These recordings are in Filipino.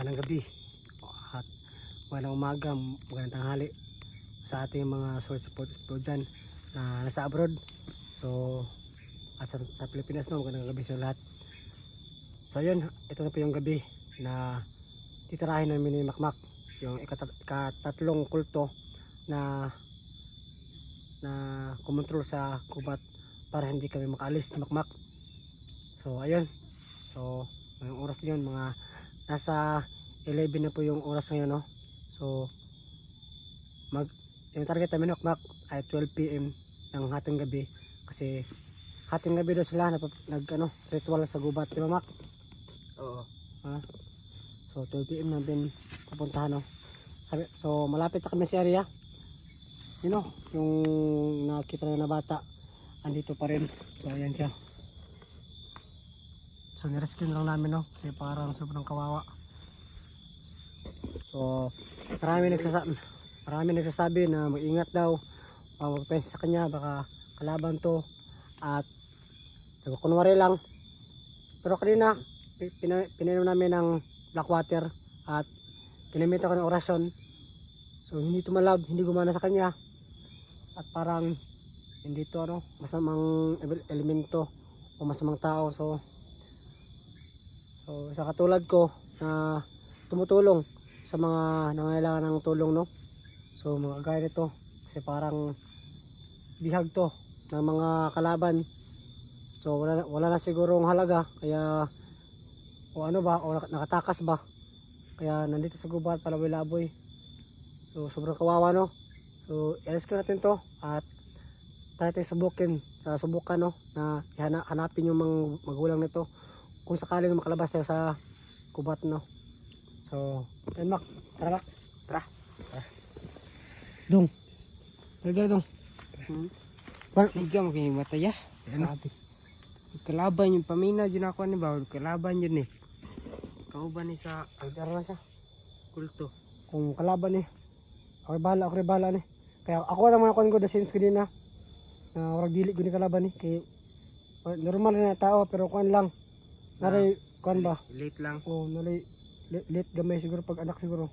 magandang gabi at magandang umaga, magandang tanghali sa ating mga supporters po dyan na nasa abroad. So at sa Pilipinas, no, magandang gabi sa lahat. So yun, ito na po yung gabi na titirahin namin ni Makmak, yung ikatatlong kulto na kumontrol sa kubat para hindi kami makaalis ni Makmak. So ayun, so ngayong oras yun, mga nasa 11 na po yung oras ngayon, no? So yung target namin Makmak ay 12 PM ng hating gabi, kasi hating gabi daw sila ritual sa gubat, di ba Mak? Oo. So 12 PM natin pupuntahan, no? So malapit na kami sa area. You know, yung nakita na bata andito pa rin. So ayan siya. So nirescue na lang namin, no? Kasi parang sobrang kawawa. So marami nagsasabi na mag-ingat daw, magpensa sa kanya, baka kalaban to, at nagkukunwari lang. Pero kanina pinainom namin ng black water at ginamit ako ng orasyon. So hindi tumalab, hindi gumana sa kanya, at parang hindi to masamang elemento o masamang tao. So sa katulad ko na tumutulong sa mga nangailangan ng tulong, no? So mga gaya nito, kasi parang bihag to ng mga kalaban. So wala na sigurong halaga, kaya o nakatakas ba, kaya nandito sa gubat palaboy-laboy. So sobrang kawawa, no? So i-rescue natin to at tayo subukan, no, na hanapin yung mga magulang nito kung sakaling makalabas tayo sa kubat, no. So ayun Mak, tara Mak, tara. Dong, dong. Siga mo kayo mataya. Ano? Kalaban yung pamina dyan ako ni bawal. Kalaban yun eh. Kauban ni sa Tara na siya. kulto. Kung kalaban eh, ako rin bahala ni. Kaya ako naman ako the sense kanina na warag dili ko ni kalaban ni. Kaya normal na tao, pero kuan lang. Naray kuan ba? Late lang. O naray late gamay siguro pag anak siguro.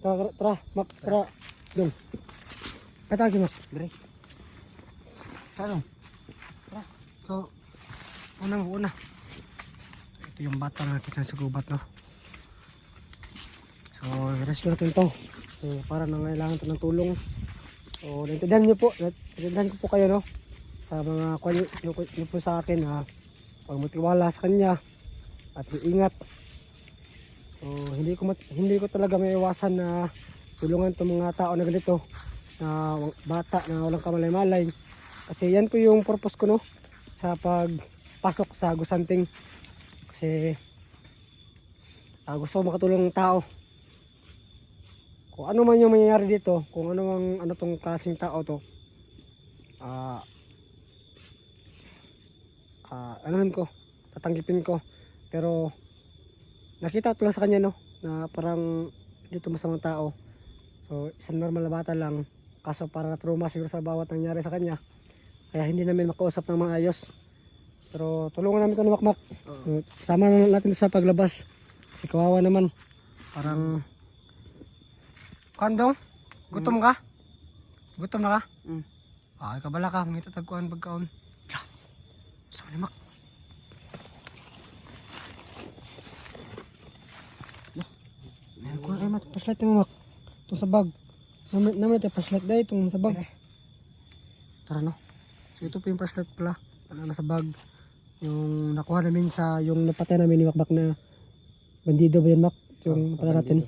Tara, Mak, tara. Dong. Patagi Mak. Dre. Tara. Tara. So una. Ito yung bata na nakita sa gubat, no. So rescue natin to. So para nangailangan to ng tulong. So naintindihan ko po kayo, no, sa mga yung po sa akin, ha, pag matiwala sa kanya at ingat. So hindi ko talaga maiwasan na tulungan tong mga tao na ganito, na bata na walang kamalay-malay, kasi yan po yung purpose ko, no, sa pagpasok sa Gusanting. Kasi gusto ko makatulong ng tao. Kung ano man yung mangyayari dito, kung ano tong klaseng tao to, anuhin ko, tatanggipin ko. Pero nakita ko lang sa kanya, no, na parang dito masamang tao. So isang normal na bata lang, kaso para na-trauma siguro sa bawat nangyari sa kanya, kaya hindi namin makausap ng maayos. Pero tulungan namin ito ni Makmak. Sama natin sa paglabas, kasi kawawa naman. Parang kandong, gutom ka? Gutom na ka? Kabala ka, ngito tagkuhan pagkaon. So ni Mak. Meron ko ay flashlight mo, Mak. Itong sa bag. Naman ito flashlight dahil itong sa bag. Tara, no. So ito po yung flashlight pala. Nasa bag. Yung nakuha namin yung napatay namin ni Makmak na bandido ba yun, Mak? Yung napatay natin.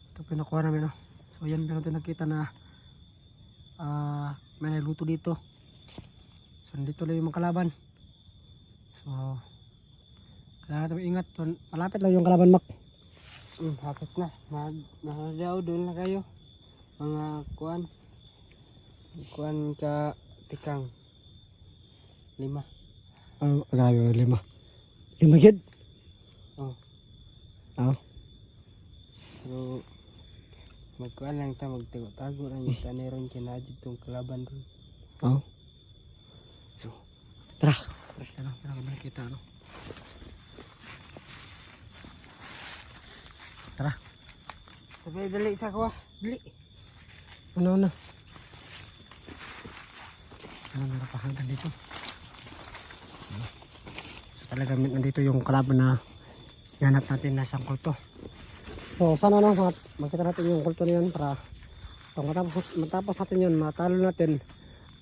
Ito po yung nakuha namin, no. So yan po natin nakita na may naluto dito. So nandito lang yung mga kalaban. So kailangan natin ingat. So, malapit lang yung kalaban, Mak. Hapit na. Nakadaw doon na kayo. Mga kuan ka tikang 5. Grabe, 5. 5 gid? Oh. So magkuan lang ta, magtago-tago lang yung taneron kinadid tong kalaban ron. So tara, nakita, no. Tara. Sabay dali sa kuha. Dali. Ano na? Ano na pa hanggang dito? So talaga nandito yung kalaban na hanap natin na isang kulto. So sana no, makita natin yung kulto na yun para matapos natin yun, matalo natin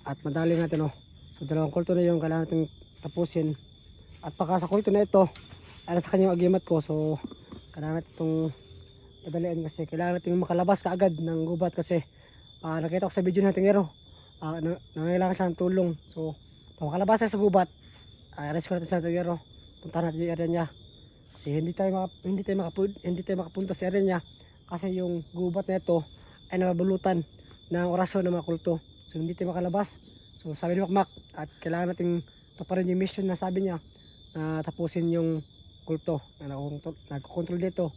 at madali natin no. So dalawang kulto na yun kailangan natin tapusin. At pagka sa kulto na ito, ay sa kanyang agimat ko. So kailangan natin itong madalian kasi kailangan natin makalabas kaagad ng gubat kasi nakita ko sa video natin ngero nangailangan siya ng tulong. So pag makalabas tayo sa gubat, rescue natin sa ngero, punta natin yung area niya kasi hindi tayo makapunta sa area niya kasi yung gubat na ito ay nababulutan ng orasyon ng mga kulto. So hindi tayo makalabas. So sabi ni Makmak at kailangan natin tuparin yung mission na sabi niya na tapusin yung kulto na nagkocontrol dito.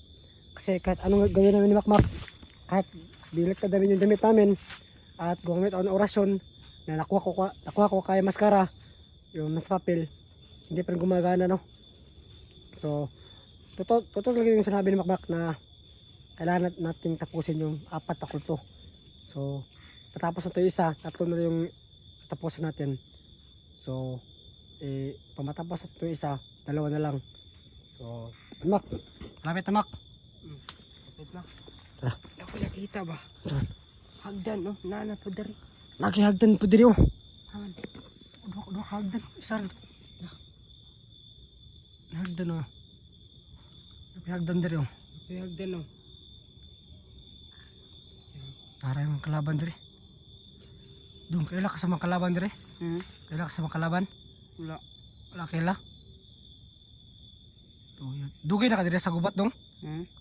Kasi kahit anong gawin namin ni Makmak, kahit biliktad namin yung damit namin at gumamit ako ng orasyon na nakuha ko kaya maskara, yung nasa papel, hindi pa rin gumagana no. So totoo lagi yung sinabi ni Makmak na kailangan natin tapusin yung 4 na kulto. So patapos na ito isa, 3 na yung tapusin natin. So pamatapos na ito isa, 2 na lang. So Mak, lapit na Mak. Kapit na. Tara. Ako nakita ba? Saan? Hagdan no, nana po dari. Nakihagdan po diri oh. Haman. Udah hagdan. Saan? Hagdan oh. Nakihagdan diri oh. Hagdan no. Tara yung kalaban diri. Dong, kaila ka sa mga kalaban diri? Kaila ka sa mga kalaban? Wala. Wala kaila? Dugay na ka diri sa gubat dong?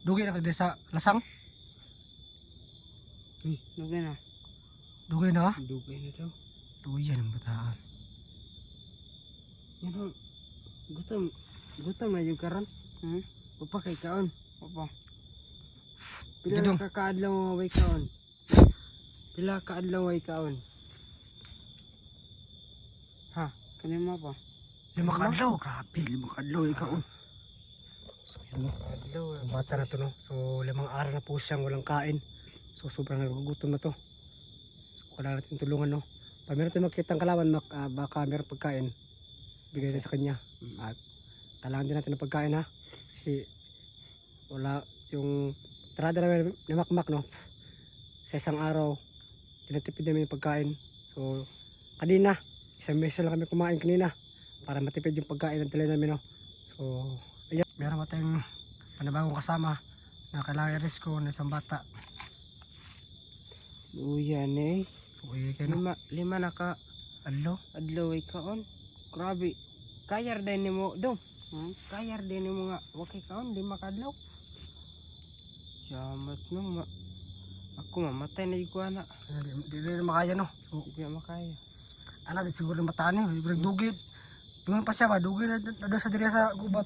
Dugay na ka diri sa lasang? Dugay na. Dugay na ka? Dugay na daw. Dugay yan ang bataan. Yan ho. Gutom na yung karon. Papa kay kaon. Papa. Pila Gidong. ka kaadlaw way kaon. Pila ka adlaw way kaon. Ha, kanima pa. 5 kadlaw, grabe, 5 kadlaw ikaw. So yan no. Adlaw. Ang bata na to no. So 5 araw na po siyang walang kain. So sobrang nagugutom na to. So kailangan natin tulungan no. Pag meron tayo makita ang kalaban, baka meron pagkain, bigay na sa kanya. At kailangan din natin ng pagkain ha. Kasi wala yung trada namin ni Makmak no. Sa isang araw, tinatipid namin yung pagkain. So kanina, isang beses lang kami kumain kanina para matipid yung pagkain ng tala namin no. So ayan, meron pa tayong panibagong kasama na kailangan i-rescue na isang bata. Uyan eh. Uy, kayo no? Lima na ka adlaw ay kaon. Grabe. Kayar din ni mo dong. Kayar din ni mo nga wakay kaon 5 kadlaw. Yamat no ako mamatay na yung kuha na. Di na makaya no. So Hindi na makaya. ano din siguro matani, dugid. Yung pa siya ba, dugid na sa diri sa gubat.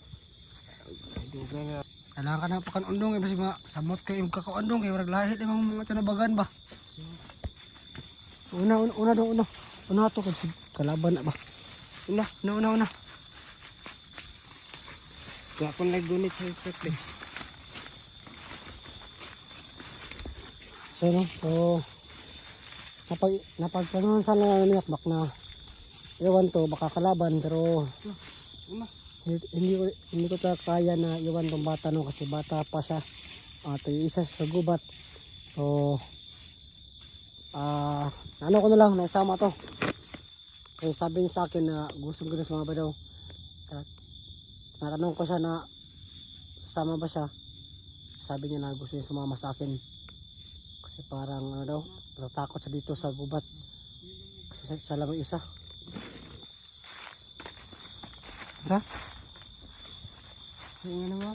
Dugay na. Kailangan ka na pakanundong kasi mga samot kayo yung kakaundong kayo warag lahit yung mga tinabagan ba. Una to kasi kalaban na ba. Una. Kaya akong naggunit sa respect eh. So napagplanuhan sana ni Makmak na iwan to baka kalaban pero Una. hindi ko kaya na iwan tong bata no kasi bata pa siya. Ito yung isa sa gubat. So ano ko na lang naisama to. Kasi sabi niya sa akin na gusto ko na sumama daw. Tinatanong ko siya na sasama ba siya. Sabi niya na gusto niya sumama sa akin. Kasi parang ano daw, natatakot siya dito sa gubat. Kasi siya lang ang isa. Sa? Yung ano mo?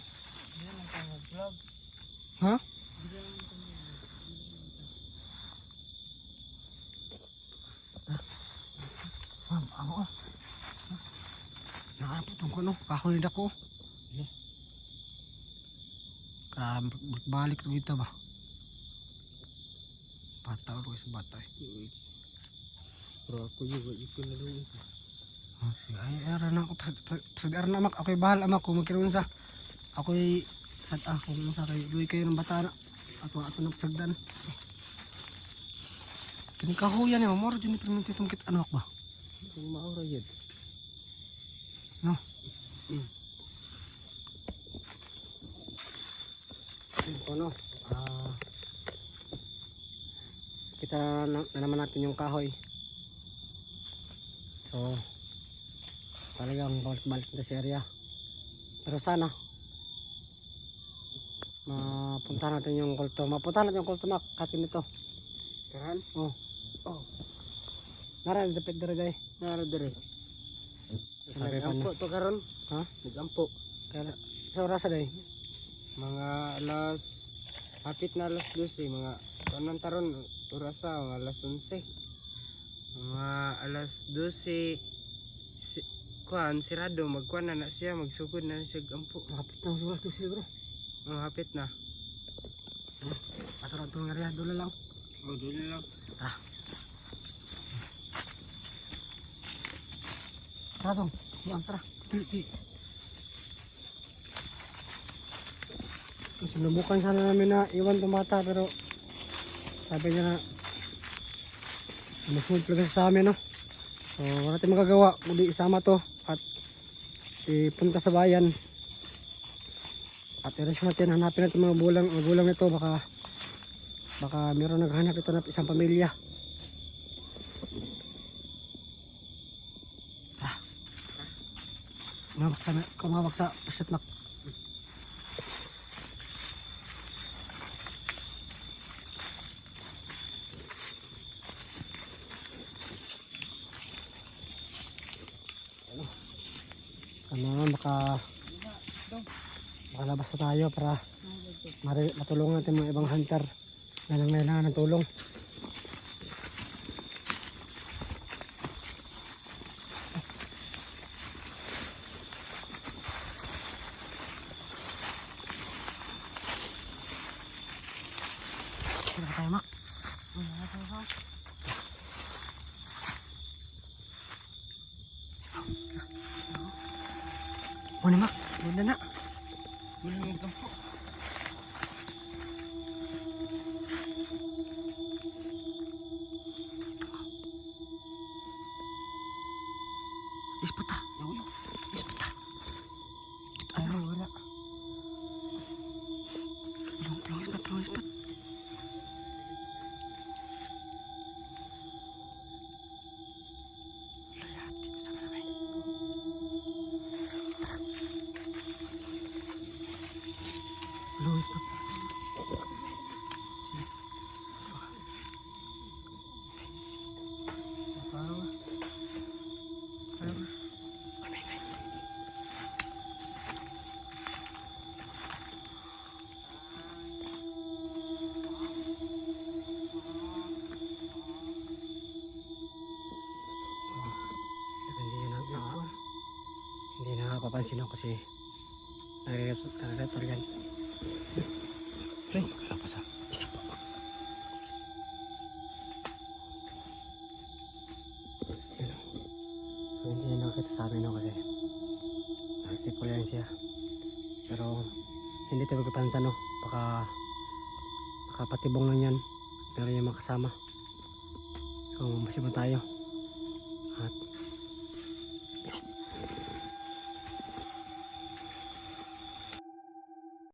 Ha? Ako. Nakaputong ko no. Kakunin ako. Balik dito ba? Bata o sa bata eh. Pero ako juga ito na doon. Sige, ay, ara na ako. Sige, ara na mak. Ako'y bahal amak kung magkiroon sa. Ako'y sad ako kung sa kayo. Luwi kayo ng bata na. Ato nang pasagdan. Kini kahuyan niya, moro dyan ni perminti itong kit anak ba? Ang maura yun. No? Ano? Kita na naman natin yung kahoy. So, talagang balik na sa area. Pero sana, mapunta natin yung kulto. Mapunta natin yung kulto makatin nito. Karan? Oh. Oh. Nara, dapat dara day. Nara dire. Sabi pa Nagampo na. to karon. Ha? Nagampo. Kaya, sa oras na day. Mga alas, hapit na alas 12, mga kanan taron, orasa, mga alas 11. Mga alas 12, kuan, sirado, magkuan na siya, magsugod na siya gampo. Makapit na oras to siguro. Mga hapit na. Ato na itong area, doon lang. O, dulo lang. Tara tong, yan, tara. Sinubukan sana namin na iwan itong bata pero sabi niya na masunod talaga siya sa amin, no? So wala tayong magagawa kundi isama to at ipunta sa bayan at i-rescue natin, hanapin natin mga magulang nito, baka meron naghanap ito ng isang pamilya. Kumawak sa pusyat na. Sana makalabas na tayo para matulungan natin mga ibang hunter na nangailangan ng tulong. Kaya tayo, Mak. Muna, Mak. Muna na. Muna maggampo. Isputa. Yaw. Isputa. Ano, wala. Pelong ispat. Lihat, sama namin. Pelong ispat. Hindi na napapansin ako kasi nagretor yan. Kaya pa sa isa pa. So hindi na nakita sa amin kasi nakikita ko lang siya. Pero hindi tayo magkapansan, no? Baka patibong lang yan. Pero yung mga kasama. So masibang tayo. At